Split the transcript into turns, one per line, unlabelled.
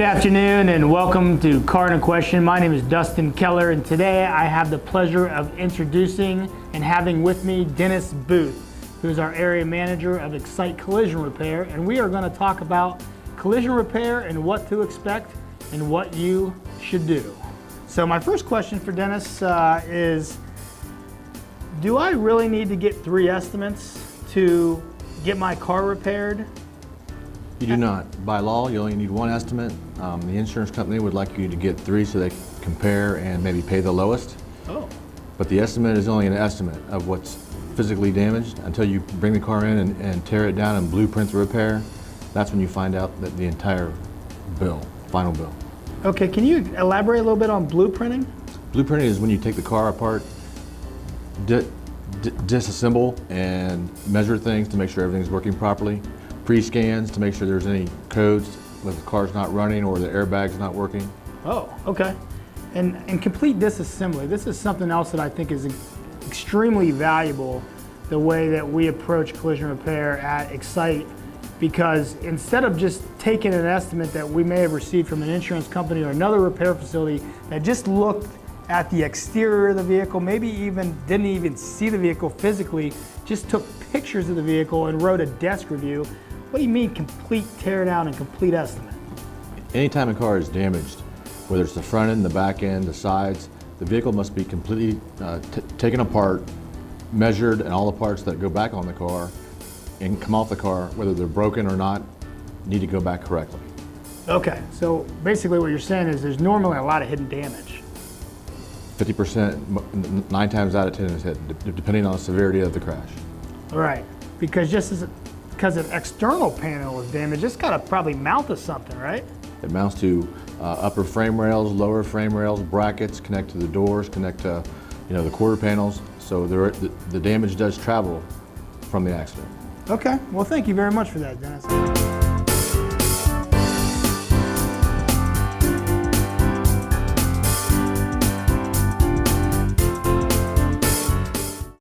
afternoon and welcome to Car in a Question. My name is Dustin Keller and today I have the pleasure of introducing and having with me Dennis Booth, who is our area manager of Excite Collision Repair, and we are going to talk about collision repair and what to expect and what you should do. So my first question for Dennis is, do I really need to get 3 estimates to get my car repaired?
You do not. By law, you only need 1 estimate. The insurance company would like you to get 3 so they can compare and maybe pay the lowest.
Oh.
But the estimate is only an estimate of what's physically damaged until you bring the car in and tear it down and blueprint the repair. That's when you find out that the entire bill, final bill.
Okay, can you elaborate a little bit on blueprinting?
Blueprinting is when you take the car apart, disassemble and measure things to make sure everything's working properly. Pre-scans to make sure there's any codes that the car's not running or the airbag's not working.
Oh, okay. And complete disassembly. This is something else that I think is extremely valuable, the way that we approach collision repair at Excite, because instead of just taking an estimate that we may have received from an insurance company or another repair facility that just looked at the exterior of the vehicle, maybe even didn't even see the vehicle physically, just took pictures of the vehicle and wrote a desk review. What do you mean complete tear down and complete estimate?
Anytime a car is damaged, whether it's the front end, the back end, the sides, the vehicle must be completely taken apart, measured, and all the parts that go back on the car and come off the car, whether they're broken or not, need to go back correctly.
Okay, so basically what you're saying is there's normally a lot of hidden damage.
50%, 9 times out of 10 is hidden, depending on the severity of the crash.
All right, because because an external panel is damaged, it's got to probably mount to something, right?
It mounts to upper frame rails, lower frame rails, brackets, connect to the doors, connect to the quarter panels. So the damage does travel from the accident.
Okay, well thank you very much for that, Dennis.